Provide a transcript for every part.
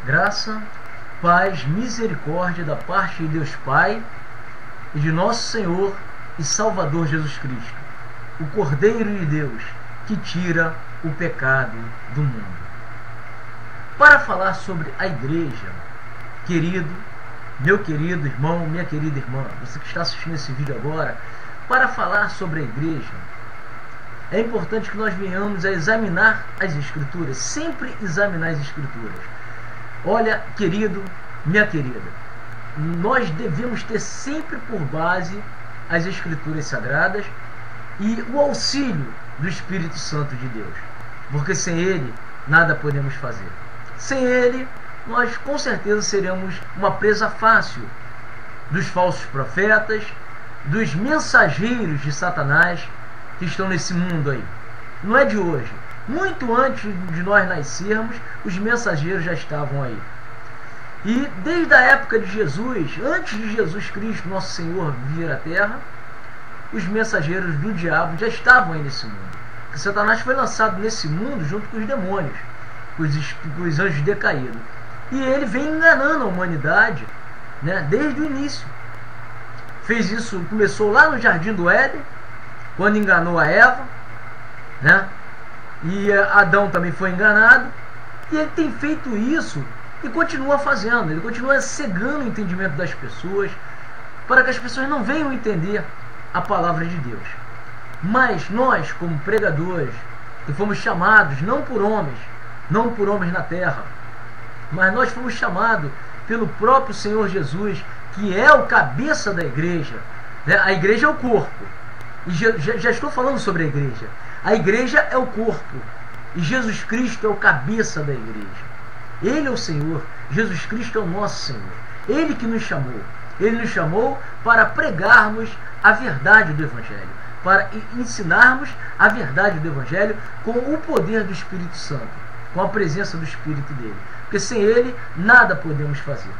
Graça, paz, misericórdia da parte de Deus Pai e de nosso Senhor e Salvador Jesus Cristo, o Cordeiro de Deus que tira o pecado do mundo. Para falar sobre a igreja, meu querido irmão, minha querida irmã, você que está assistindo esse vídeo agora, para falar sobre a igreja, é importante que nós venhamos a examinar as Escrituras, sempre examinar as Escrituras. Olha, querido, minha querida, nós devemos ter sempre por base as Escrituras Sagradas e o auxílio do Espírito Santo de Deus, porque sem Ele nada podemos fazer. Sem Ele, nós com certeza seremos uma presa fácil dos falsos profetas, dos mensageiros de Satanás que estão nesse mundo aí. Não é de hoje. Muito antes de nós nascermos, os mensageiros já estavam aí. E desde a época de Jesus, antes de Jesus Cristo, nosso Senhor, vir à Terra, os mensageiros do diabo já estavam aí nesse mundo. Porque Satanás foi lançado nesse mundo junto com os demônios, com os anjos decaídos. E ele vem enganando a humanidade, né, desde o início. Fez isso, começou lá no Jardim do Éden, quando enganou a Eva, né? E Adão também foi enganado. E ele tem feito isso e continua fazendo. Ele continua cegando o entendimento das pessoas, para que as pessoas não venham entender a palavra de Deus. Mas nós, como pregadores, que fomos chamados não por homens na terra, mas nós fomos chamados pelo próprio Senhor Jesus, que é o cabeça da igreja, né? A igreja é o corpo. E já estou falando sobre a igreja. A igreja é o corpo. E Jesus Cristo é o cabeça da igreja. Ele é o Senhor. Jesus Cristo é o nosso Senhor. Ele que nos chamou. Ele nos chamou para pregarmos a verdade do Evangelho, para ensinarmos a verdade do Evangelho com o poder do Espírito Santo, com a presença do Espírito dele. Porque sem ele, nada podemos fazer.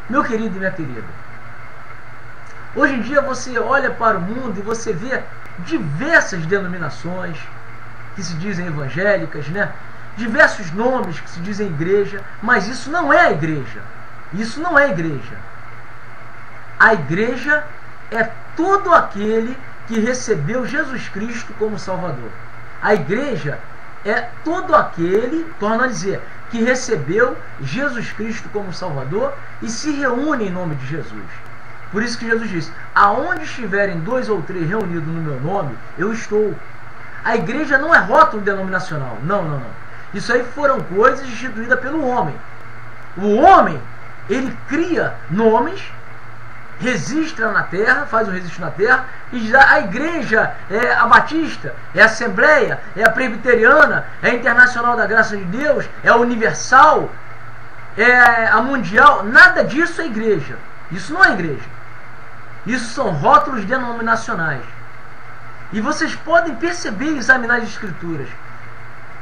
Meu querido e minha querida, hoje em dia você olha para o mundo e você vê diversas denominações que se dizem evangélicas, né? Diversos nomes que se dizem igreja, mas isso não é a igreja. Isso não é a igreja. A igreja é todo aquele que recebeu Jesus Cristo como Salvador. A igreja é todo aquele, torno a dizer, que recebeu Jesus Cristo como Salvador e se reúne em nome de Jesus. Por isso que Jesus disse: aonde estiverem 2 ou 3 reunidos no meu nome, eu estou. A igreja não é rótulo denominacional. Não. Isso aí foram coisas instituídas pelo homem. O homem, ele cria nomes, registra na terra, faz um registro na terra, e diz: a igreja é a batista, é a assembleia, é a presbiteriana, é a internacional da graça de Deus, é a universal, é a mundial. Nada disso é igreja. Isso não é igreja. Isso são rótulos denominacionais. E vocês podem perceber e examinar as Escrituras.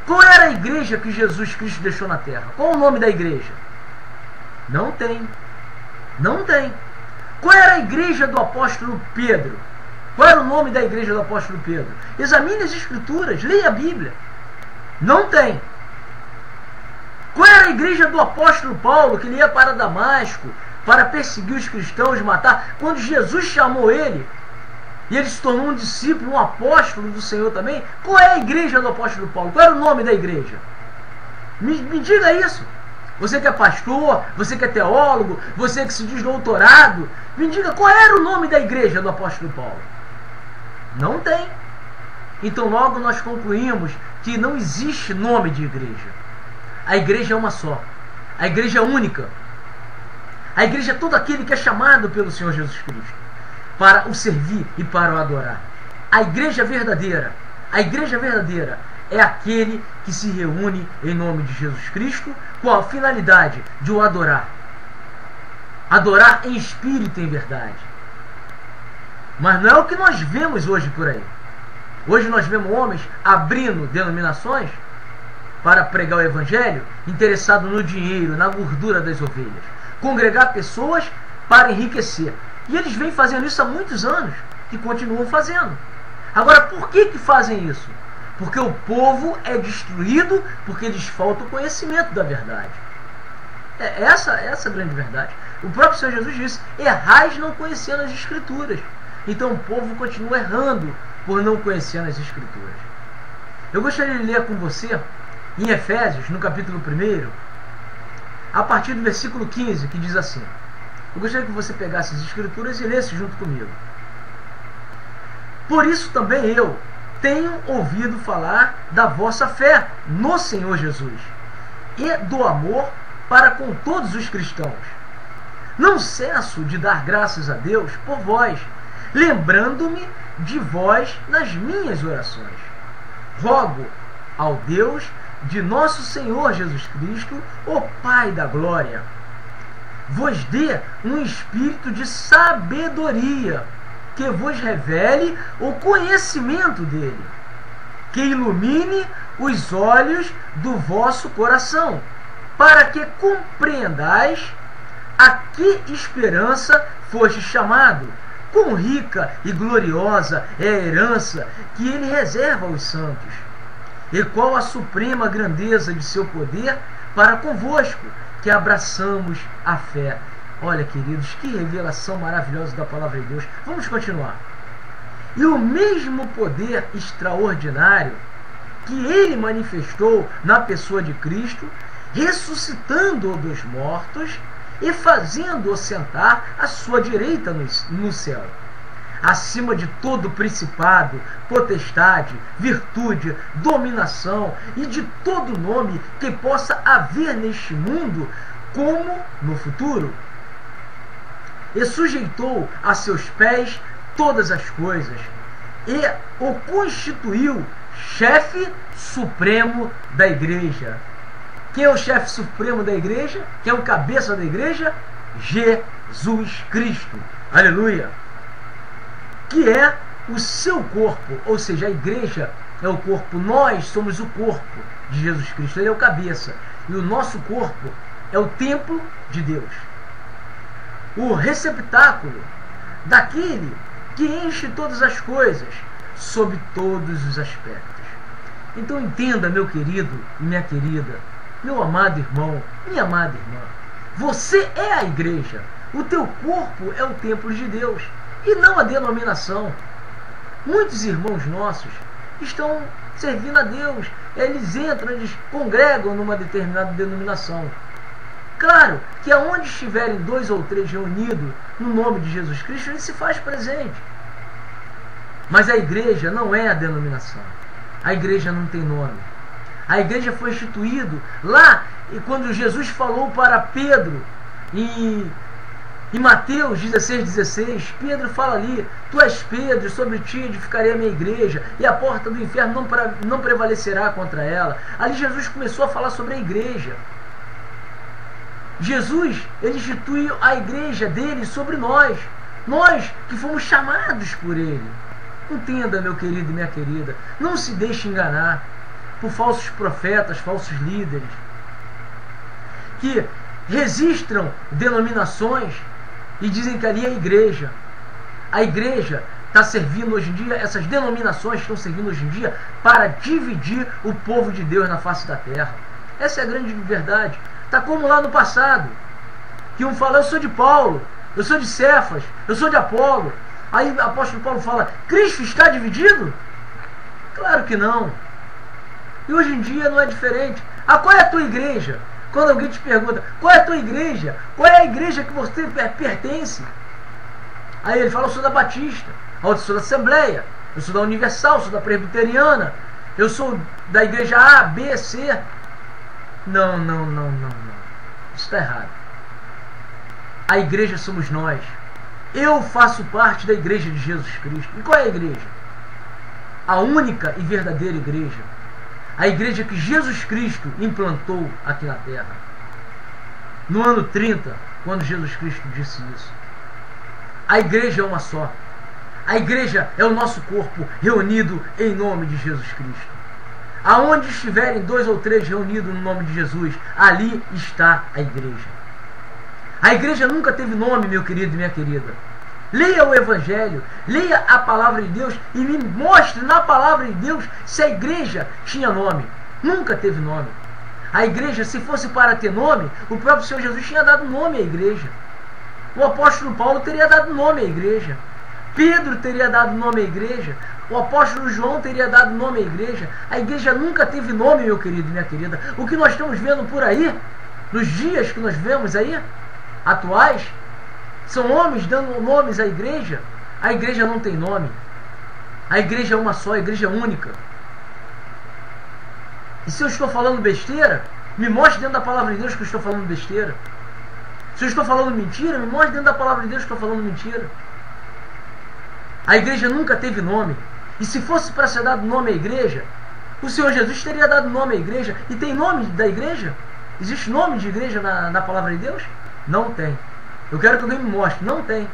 Qual era a igreja que Jesus Cristo deixou na terra? Qual o nome da igreja? Não tem. Não tem. Qual era a igreja do apóstolo Pedro? Qual era o nome da igreja do apóstolo Pedro? Examine as Escrituras, leia a Bíblia. Não tem. Qual era a igreja do apóstolo Paulo, que ele ia para Damasco para perseguir os cristãos, matar? Quando Jesus chamou ele, e ele se tornou um discípulo, um apóstolo do Senhor também, qual é a igreja do apóstolo Paulo? Qual era o nome da igreja? Me diga isso. Você que é pastor, você que é teólogo, você que se diz doutorado, me diga qual era o nome da igreja do apóstolo Paulo. Não tem. Então logo nós concluímos que não existe nome de igreja. A igreja é uma só. A igreja é única. A igreja é todo aquele que é chamado pelo Senhor Jesus Cristo para o servir e para o adorar. A igreja verdadeira é aquele que se reúne em nome de Jesus Cristo com a finalidade de o adorar. Adorar em espírito e em verdade. Mas não é o que nós vemos hoje por aí. Hoje nós vemos homens abrindo denominações para pregar o Evangelho, interessado no dinheiro, na gordura das ovelhas. Congregar pessoas para enriquecer. E eles vêm fazendo isso há muitos anos e continuam fazendo. Agora, por que fazem isso? Porque o povo é destruído porque lhes falta o conhecimento da verdade. Essa é a grande verdade. O próprio Senhor Jesus disse: errais não conhecendo as Escrituras. Então o povo continua errando por não conhecendo as Escrituras. Eu gostaria de ler com você em Efésios, no capítulo 1, a partir do versículo 15, que diz assim. Eu gostaria que você pegasse as Escrituras e lesse junto comigo. Por isso também eu tenho ouvido falar da vossa fé no Senhor Jesus e do amor para com todos os cristãos. Não cesso de dar graças a Deus por vós, lembrando-me de vós nas minhas orações. Rogo ao Deus de nosso Senhor Jesus Cristo, o Pai da glória, vos dê um espírito de sabedoria, que vos revele o conhecimento dele, que ilumine os olhos do vosso coração, para que compreendais a que esperança foste chamado, quão rica e gloriosa é a herança que ele reserva aos santos, e qual a suprema grandeza de seu poder para convosco, que abraçamos a fé. Olha, queridos, que revelação maravilhosa da palavra de Deus. Vamos continuar. E o mesmo poder extraordinário que ele manifestou na pessoa de Cristo, ressuscitando-o dos mortos e fazendo-o sentar à sua direita no céu, acima de todo principado, potestade, virtude, dominação e de todo nome que possa haver neste mundo, como no futuro. E sujeitou a seus pés todas as coisas, e o constituiu chefe supremo da igreja. Quem é o chefe supremo da igreja? Quem é o cabeça da igreja? Jesus Cristo. Aleluia! Que é o seu corpo, ou seja, a igreja é o corpo, nós somos o corpo de Jesus Cristo, ele é o cabeça, e o nosso corpo é o templo de Deus, o receptáculo daquele que enche todas as coisas, sob todos os aspectos. Então entenda, meu querido e minha querida, meu amado irmão, minha amada irmã, você é a igreja, o teu corpo é o templo de Deus, e não a denominação. Muitos irmãos nossos estão servindo a Deus, eles entram, eles congregam numa determinada denominação. Claro que aonde estiverem 2 ou 3 reunidos no nome de Jesus Cristo, ele se faz presente. Mas a igreja não é a denominação. A igreja não tem nome. A igreja foi instituída lá, e quando Jesus falou para Pedro, em Mateus 16,16, Pedro fala ali: tu és Pedro, sobre ti edificarei a minha igreja, e a porta do inferno não prevalecerá contra ela. Ali Jesus começou a falar sobre a igreja. Jesus, ele instituiu a igreja dele sobre nós que fomos chamados por ele. Entenda, meu querido e minha querida, não se deixe enganar por falsos profetas, falsos líderes, que registram denominações e dizem que ali é a igreja. A igreja está servindo hoje em dia, essas denominações estão servindo hoje em dia para dividir o povo de Deus na face da terra. Essa é a grande verdade. Está como lá no passado, que um fala: eu sou de Paulo, eu sou de Cefas, eu sou de Apolo. Aí o apóstolo Paulo fala: Cristo está dividido? Claro que não. E hoje em dia não é diferente. Qual é a tua igreja? Quando alguém te pergunta: qual é a tua igreja? Qual é a igreja que você pertence? Aí ele fala: eu sou da Batista, eu sou da Assembleia, eu sou da Universal, eu sou da Presbiteriana, eu sou da igreja A, B, C. Não. Isso está errado. A igreja somos nós. Eu faço parte da igreja de Jesus Cristo. E qual é a igreja? A única e verdadeira igreja. A igreja que Jesus Cristo implantou aqui na terra. No ano 30, quando Jesus Cristo disse isso. A igreja é uma só. A igreja é o nosso corpo reunido em nome de Jesus Cristo. Aonde estiverem 2 ou 3 reunidos no nome de Jesus, ali está a igreja. A igreja nunca teve nome, meu querido e minha querida. Leia o Evangelho, leia a palavra de Deus e me mostre na palavra de Deus se a igreja tinha nome. Nunca teve nome. A igreja, se fosse para ter nome, o próprio Senhor Jesus tinha dado nome à igreja. O apóstolo Paulo teria dado nome à igreja. Pedro teria dado nome à igreja. O apóstolo João teria dado nome à igreja. A igreja nunca teve nome, meu querido e minha querida. O que nós estamos vendo por aí, nos dias que nós vemos aí, atuais, são homens dando nomes à igreja. A igreja não tem nome. A igreja é uma só, a igreja é única. E se eu estou falando besteira, me mostre dentro da palavra de Deus que eu estou falando besteira. Se eu estou falando mentira, me mostre dentro da palavra de Deus que eu estou falando mentira. A igreja nunca teve nome. E se fosse para ser dado nome à igreja, o Senhor Jesus teria dado nome à igreja. E tem nome da igreja? Existe nome de igreja na palavra de Deus? Não tem. Eu quero que alguém me mostre. Não tem.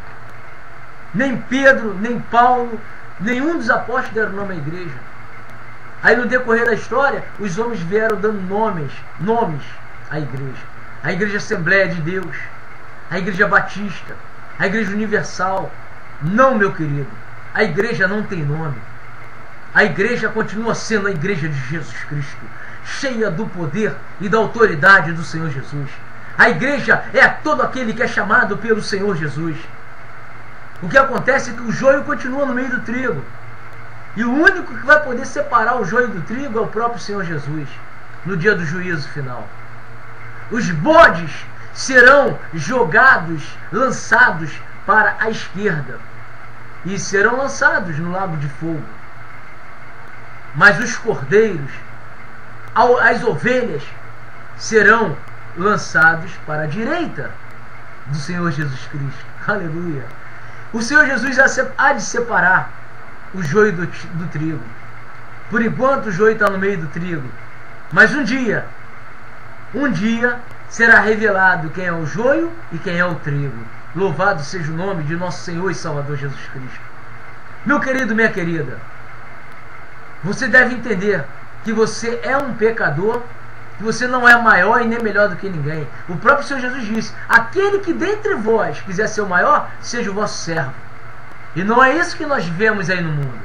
Nem Pedro, nem Paulo, nenhum dos apóstolos deram nome à igreja. Aí no decorrer da história, os homens vieram dando nomes à igreja. A Igreja Assembleia de Deus, a Igreja Batista, a Igreja Universal. Não, meu querido, a igreja não tem nome. A igreja continua sendo a igreja de Jesus Cristo, cheia do poder e da autoridade do Senhor Jesus. A igreja é todo aquele que é chamado pelo Senhor Jesus. O que acontece é que o joio continua no meio do trigo. E o único que vai poder separar o joio do trigo é o próprio Senhor Jesus, no dia do juízo final. Os bodes serão jogados, lançados para a esquerda e serão lançados no lago de fogo. Mas os cordeiros, as ovelhas, serão lançados para a direita do Senhor Jesus Cristo. Aleluia! O Senhor Jesus há de separar o joio do trigo. Por enquanto o joio está no meio do trigo. Mas um dia será revelado quem é o joio e quem é o trigo. Louvado seja o nome de nosso Senhor e Salvador Jesus Cristo. Meu querido, minha querida, você deve entender que você é um pecador, que você não é maior e nem melhor do que ninguém. O próprio Senhor Jesus disse: aquele que dentre vós quiser ser o maior, seja o vosso servo. E não é isso que nós vemos aí no mundo.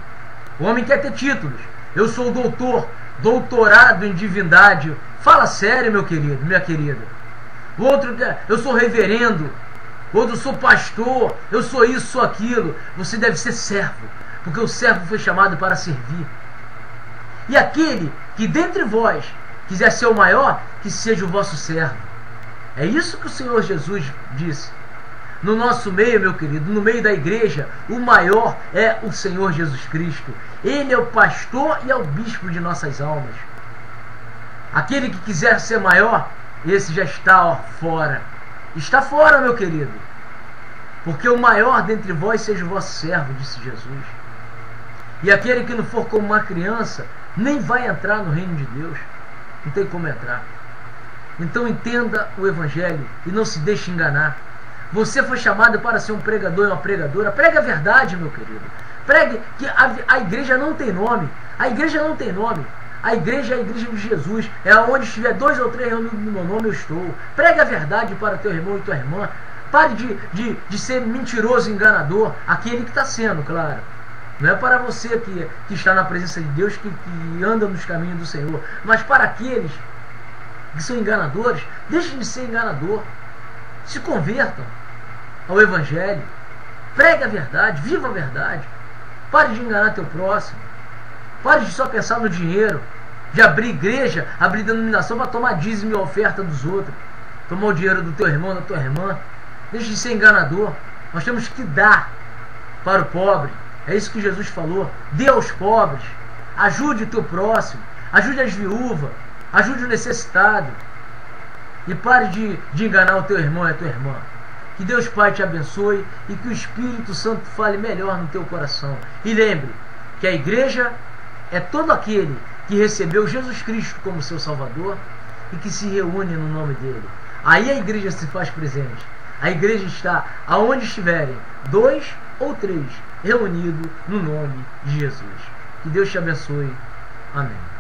O homem quer ter títulos. Eu sou doutor, doutorado em divindade. Fala sério, meu querido, minha querida. O outro quer: eu sou reverendo. Outro: eu sou pastor. Eu sou isso, sou aquilo. Você deve ser servo, porque o servo foi chamado para servir. E aquele que dentre vós quiser ser o maior, que seja o vosso servo. É isso que o Senhor Jesus disse. No nosso meio, meu querido, no meio da igreja, o maior é o Senhor Jesus Cristo. Ele é o pastor e é o bispo de nossas almas. Aquele que quiser ser maior, esse já está fora. Está fora, meu querido. Porque o maior dentre vós seja o vosso servo, disse Jesus. E aquele que não for como uma criança, nem vai entrar no reino de Deus. Não tem como entrar. Então entenda o Evangelho e não se deixe enganar. Você foi chamado para ser um pregador e uma pregadora. Pregue a verdade, meu querido. Pregue que a igreja não tem nome. A igreja não tem nome. A igreja é a igreja de Jesus. É onde estiver 2 ou 3 reunidos no meu nome, eu estou. Pregue a verdade para teu irmão e tua irmã. Pare de ser mentiroso e enganador. Aquele que está sendo, claro. Não é para você que está na presença de Deus, que anda nos caminhos do Senhor. Mas para aqueles que são enganadores, deixem de ser enganador. Se convertam ao Evangelho. Pregue a verdade, viva a verdade. Pare de enganar teu próximo. Pare de só pensar no dinheiro, de abrir igreja, abrir denominação para tomar dízimo e oferta dos outros. Tomar o dinheiro do teu irmão, da tua irmã. Deixe de ser enganador. Nós temos que dar para o pobre. É isso que Jesus falou. Dê aos pobres. Ajude o teu próximo. Ajude as viúvas. Ajude o necessitado. E pare de enganar o teu irmão e a tua irmã. Que Deus Pai te abençoe e que o Espírito Santo fale melhor no teu coração. E lembre que a igreja é todo aquele que recebeu Jesus Cristo como seu Salvador e que se reúne no nome dele. Aí a igreja se faz presente. A igreja está aonde estiverem 2 ou 3 reunidos no nome de Jesus. Que Deus te abençoe. Amém.